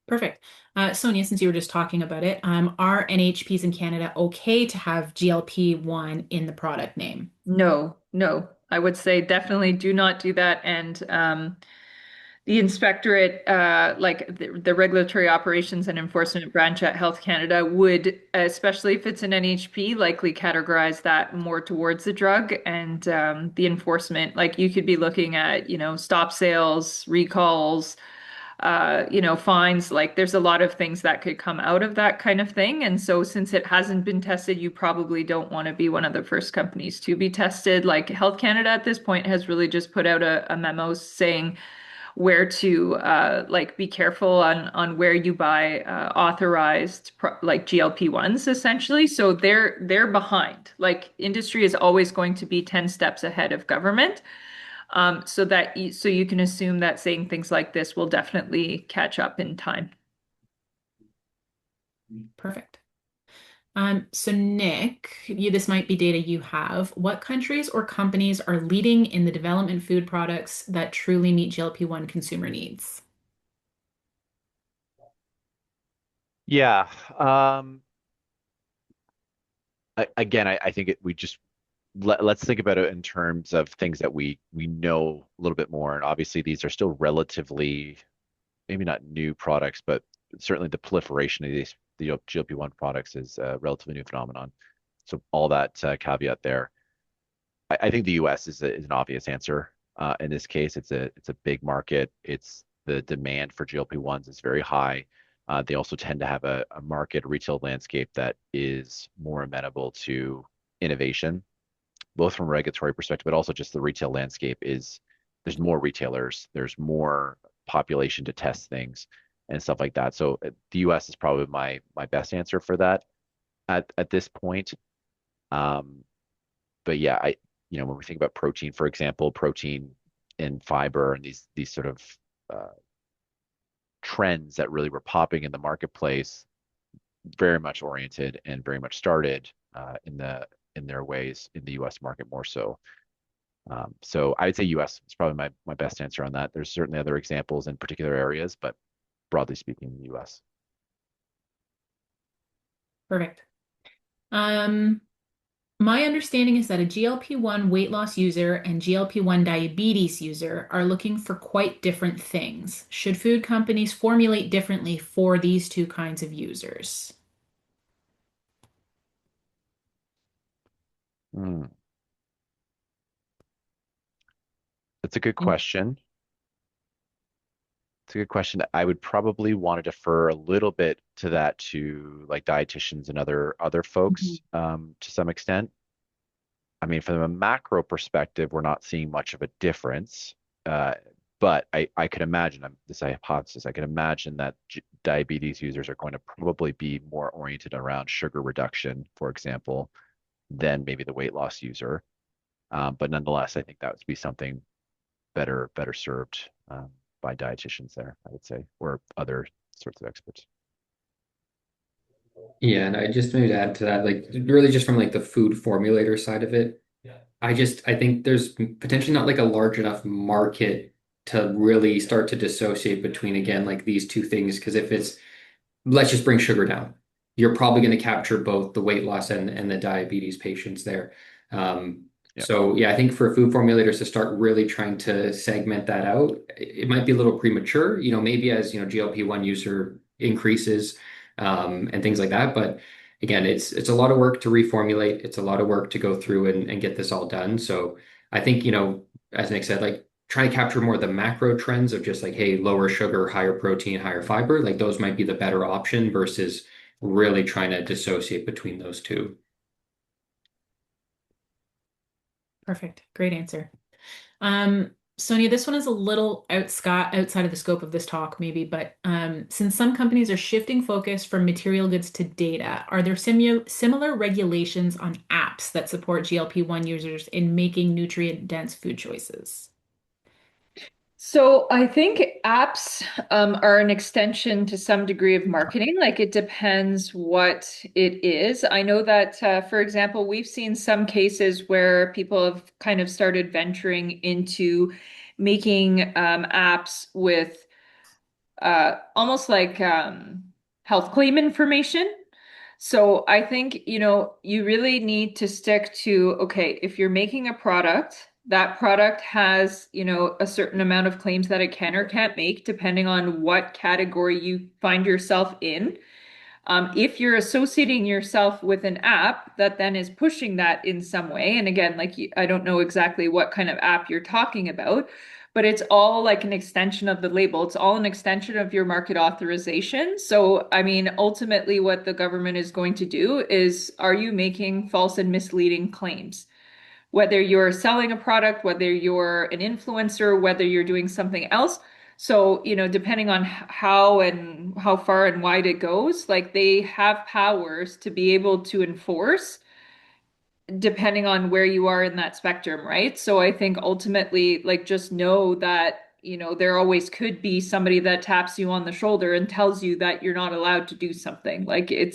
Perfect. Sonia, since you were just talking about it, are NHPs in Canada okay to have GLP-1 in the product name? No, no. I would say definitely do not do that. And the inspectorate, like the regulatory operations and enforcement branch at Health Canada, would, especially if it's an NHP, likely categorize that more towards the drug and the enforcement. Like you could be looking at, stop sales, recalls, fines. Like there's a lot of things that could come out of that kind of thing. And so since it hasn't been tested, you probably don't want to be one of the first companies to be tested. Like Health Canada at this point has really just put out a memo saying where to like be careful on where you buy authorized like GLP-1s essentially. So they're behind. Like industry is always going to be 10 steps ahead of government. So you can assume that saying things like this will definitely catch up in time. Perfect. So Nick, this might be data you have. What countries or companies are leading in the development food products that truly meet GLP-1 consumer needs? Yeah. Again, I think we just let's think about it in terms of things that we know a little bit more. And obviously, these are still relatively maybe not new products, but certainly the proliferation of these GLP-1 products is a relatively new phenomenon. So all that caveat there. I think the U.S. is an obvious answer. In this case, it's a big market. It's the demand for GLP-1s is very high. They also tend to have a market retail landscape that is more amenable to innovation, both from a regulatory perspective, but also just the retail landscape is there's more retailers, there's more population to test things and stuff like that. So the U.S. is probably my best answer for that at this point. Um, but yeah, when we think about protein, for example, protein and fiber and these sort of uh, trends that really were popping in the marketplace, very much oriented and very much started in their ways in the U.S. market more so. So I would say U.S. is probably my best answer on that. There's certainly other examples in particular areas, but broadly speaking, the U.S. Perfect. My understanding is that a GLP-1 weight loss user and GLP-1 diabetes user are looking for quite different things. Should food companies formulate differently for these two kinds of users? Hmm. That's a good question. It's a good question. I would probably want to defer a little bit to that to like dietitians and other folks to some extent. I mean, from a macro perspective, we're not seeing much of a difference. Uh, but I could imagine, this is a hypothesis, I could imagine that diabetes users are going to probably be more oriented around sugar reduction, for example, than maybe the weight loss user. But nonetheless, I think that would be something better served by dietitians there, I would say, or other sorts of experts. Yeah, and I just maybe to add to that, like really just from like the food formulator side of it, I think there's potentially not like a large enough market to really start to dissociate between again like these two things. Because if it's let's just bring sugar down, you're probably going to capture both the weight loss and the diabetes patients there. Yeah. So yeah, I think for food formulators to start really trying to segment that out, it might be a little premature. Maybe as GLP-1 user increases and things like that. But again, it's a lot of work to reformulate. It's a lot of work to go through and get this all done. So I think, as Nick said, like try to capture more of the macro trends of just like, hey, lower sugar, higher protein, higher fiber. Like those might be the better option versus really trying to dissociate between those two. Perfect. Great answer. Sonia, this one is a little outside of the scope of this talk, maybe, but since some companies are shifting focus from material goods to data, are there similar regulations on apps that support GLP-1 users in making nutrient-dense food choices? So I think apps are an extension to some degree of marketing. Like it depends what it is. I know that, for example, we've seen some cases where people have kind of started venturing into making apps with almost like health claim information. So I think, you really need to stick to, okay, if you're making a product, that product has, a certain amount of claims that it can or can't make, depending on what category you find yourself in. If you're associating yourself with an app that then is pushing that in some way, and again, like I don't know exactly what kind of app you're talking about, but it's all like an extension of the label. It's all an extension of your market authorization. So, I mean, ultimately, what the government is going to do is, are you making false and misleading claims? Whether you're selling a product, whether you're an influencer, whether you're doing something else. So, depending on how far and wide it goes, like they have powers to be able to enforce depending on where you are in that spectrum, right? So I think ultimately, like just know that, there always could be somebody that taps you on the shoulder and tells you that you're not allowed to do something. Like it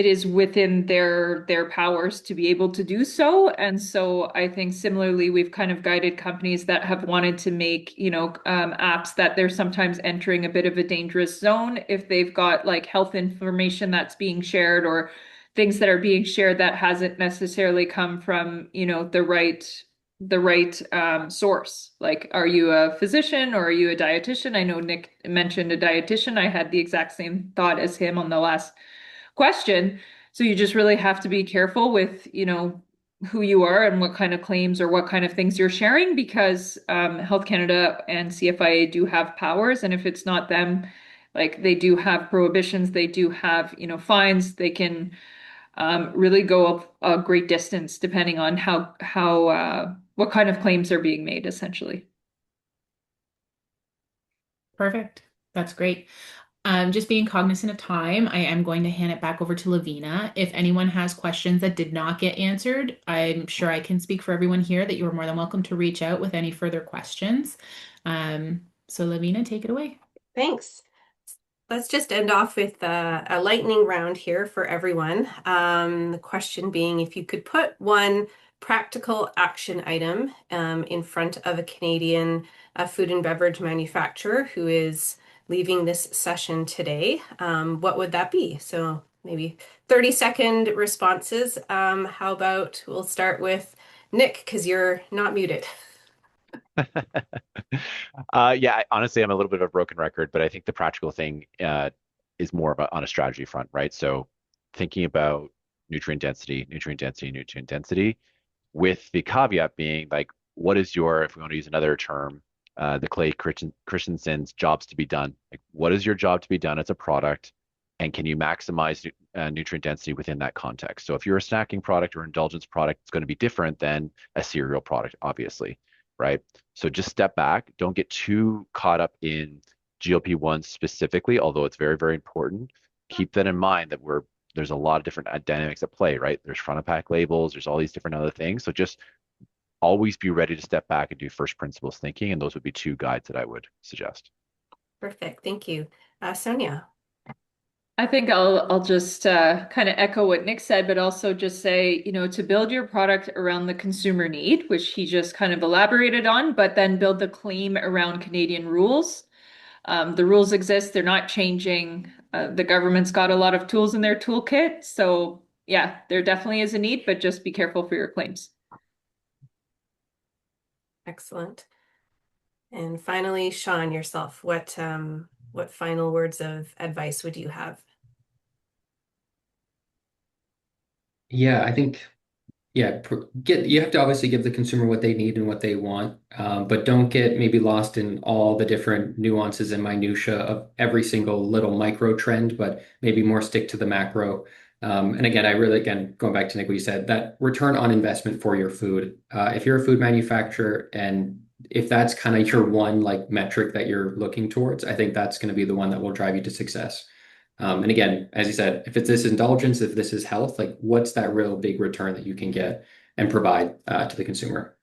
is within their powers to be able to do so. And so I think similarly, we've kind of guided companies that have wanted to make, apps that they're sometimes entering a bit of a dangerous zone if they've got like health information that's being shared or things that are being shared that hasn't necessarily come from, the right source. Like, are you a physician or are you a dietitian? I know Nick mentioned a dietitian. I had the exact same thought as him on the last question. So you just really have to be careful with, who you are and what kind of claims or what kind of things you're sharing because Health Canada and CFIA do have powers. And if it's not them, like they do have prohibitions, they do have, fines, they can really go a great distance depending on how what kind of claims are being made, essentially. Perfect. That's great. Just being cognizant of time, I am going to hand it back over to Lavina. If anyone has questions that did not get answered, I'm sure I can speak for everyone here that you are more than welcome to reach out with any further questions. So Lavina, take it away. Thanks. Let's just end off with a lightning round here for everyone. The question being, if you could put one practical action item in front of a Canadian food and beverage manufacturer who is leaving this session today, what would that be? So maybe 30-second responses. How about we'll start with Nick, because you're not muted. Yeah, honestly, I'm a little bit of a broken record, but I think the practical thing is more of on a strategy front, right? So thinking about nutrient density, nutrient density, nutrient density, with the caveat being like, what is your, if we want to use another term, the Christensen's jobs to be done? Like, what is your job to be done as a product, and can you maximize nutrient density within that context? So if you're a snacking product or indulgence product, it's going to be different than a cereal product, obviously, right? So just step back. Don't get too caught up in GLP-1s specifically, although it's very, very important. Keep that in mind that there's a lot of different dynamics at play, right? There's front of pack labels, there's all these different other things. So just always be ready to step back and do first principles thinking. And those would be two guides that I would suggest. Perfect. Thank you. Sonia. I think I'll just kind of echo what Nick said, but also just say, to build your product around the consumer need, which he just kind of elaborated on, but then build the claim around Canadian rules. The rules exist, they're not changing. The government's got a lot of tools in their toolkit. So yeah, there definitely is a need, but just be careful for your claims. Excellent. And finally, Sean, yourself, what final words of advice would you have? Yeah, I think you have to obviously give the consumer what they need and what they want, but don't get maybe lost in all the different nuances and minutia of every single little micro trend, but maybe more stick to the macro. And again, again, going back to Nick, what you said, that return on investment for your food. If you're a food manufacturer and if that's kind of your one like metric that you're looking towards, I think that's going to be the one that will drive you to success. And again, as you said, if it's this indulgence, if this is health, like what's that real big return that you can get and provide to the consumer?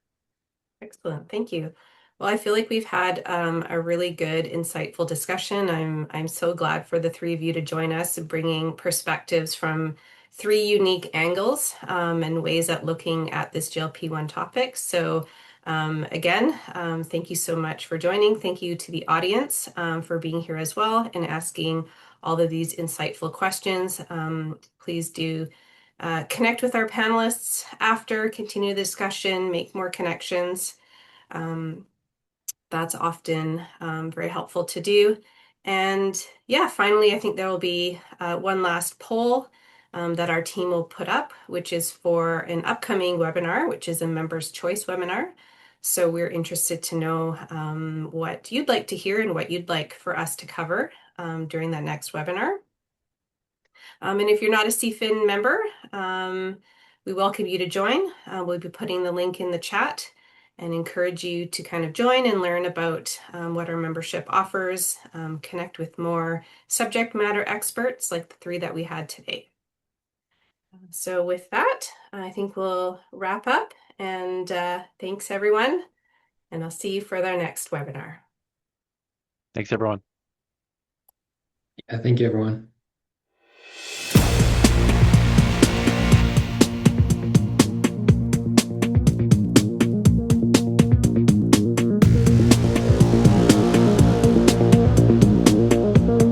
Excellent. Thank you. Well, I feel like we've had a really good, insightful discussion. I'm so glad for the three of you to join us, bringing perspectives from three unique angles and ways at looking at this GLP-1 topic. So again, thank you so much for joining. Thank you to the audience for being here as well and asking all of these insightful questions. Please do connect with our panelists after, continue the discussion, make more connections. That's often very helpful to do. And yeah, finally, I think there will be one last poll that our team will put up, which is for an upcoming webinar, which is a members' choice webinar. So we're interested to know what you'd like to hear and what you'd like for us to cover during that next webinar. And if you're not a CFIN member, we welcome you to join. We'll be putting the link in the chat and encourage you to kind of join and learn about what our membership offers, connect with more subject matter experts like the three that we had today. So with that, I think we'll wrap up, and thanks everyone, and I'll see you for our next webinar. Thanks, everyone. Yeah, thank you, everyone.